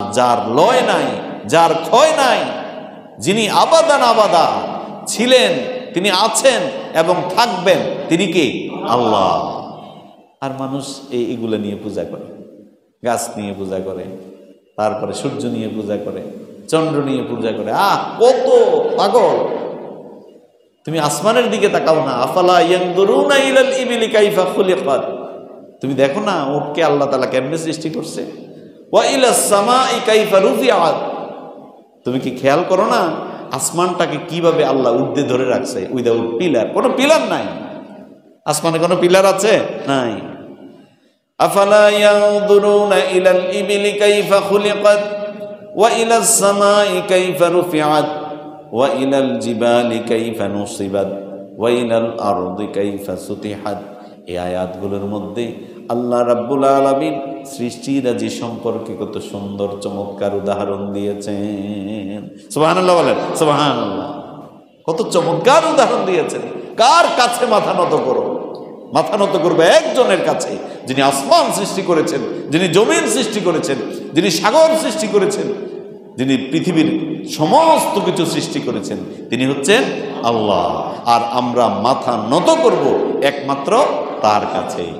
যার লয় নাই, যার ক্ষয় নাই, যিনি আবাদান আবাদা ছিলেন, তিনি আছেন এবং থাকবেন, তিনি কি? আল্লাহ। আর মানুষ এইগুলো নিয়ে পূজা করে, গাছ নিয়ে পূজা করে, তারপরে সূর্য নিয়ে পূজা করে, চন্দ্র নিয়ে পূজা করে। কত পাগল! তুমি আসমানের দিকে তাকাও না। আফালা ইয়ানদুরুনা ইলাল ইবিলি কাইফা খুলিকাত, তুমি দেখো না উটকে আল্লাহ তাআলা কেমনে সৃষ্টি করছে। ওয়া ইলাস সামাই কাইফা রুফিআত, তুমি কি খেয়াল করো না আসমানটাকে কিভাবে আল্লাহ উর্ধে ধরে রাখছে উইদাউট পিলার? কোনো পিলার নাই আসমানে, কোনো পিলার আছে? নাই। আফালা ইয়ানদুরুনা ইলাল ইবিলি কাইফা খুলিকাত ওয়া ইলাস সামাই কাইফা রুফিআত ওয়া ইলাল জিবালি কাইফা নুসিবাত ওয়া ইলাল আরদি কাইফা সুতিহাত। এই আয়াতগুলোর মধ্যে আল্লাহ রাব্বুল আলামিন সৃষ্টিরাজি সম্পর্কে কত সুন্দর চমৎকার উদাহরণ দিয়েছেন। সুবহানাল্লাহ বলেন, সুবহানাল্লাহ। কত চমৎকার উদাহরণ দিয়েছেন। কার কাছে মাথা নত করো? মাথা নত করবে একজনের কাছে, যিনি আসমান সৃষ্টি করেছেন, যিনি জমিন সৃষ্টি করেছেন, যিনি সাগর সৃষ্টি করেছেন, যিনি পৃথিবীর সমস্ত কিছু সৃষ্টি করেছেন, তিনি হচ্ছেন আল্লাহ। আর আমরা মাথা নত করব একমাত্র তার কাছেই।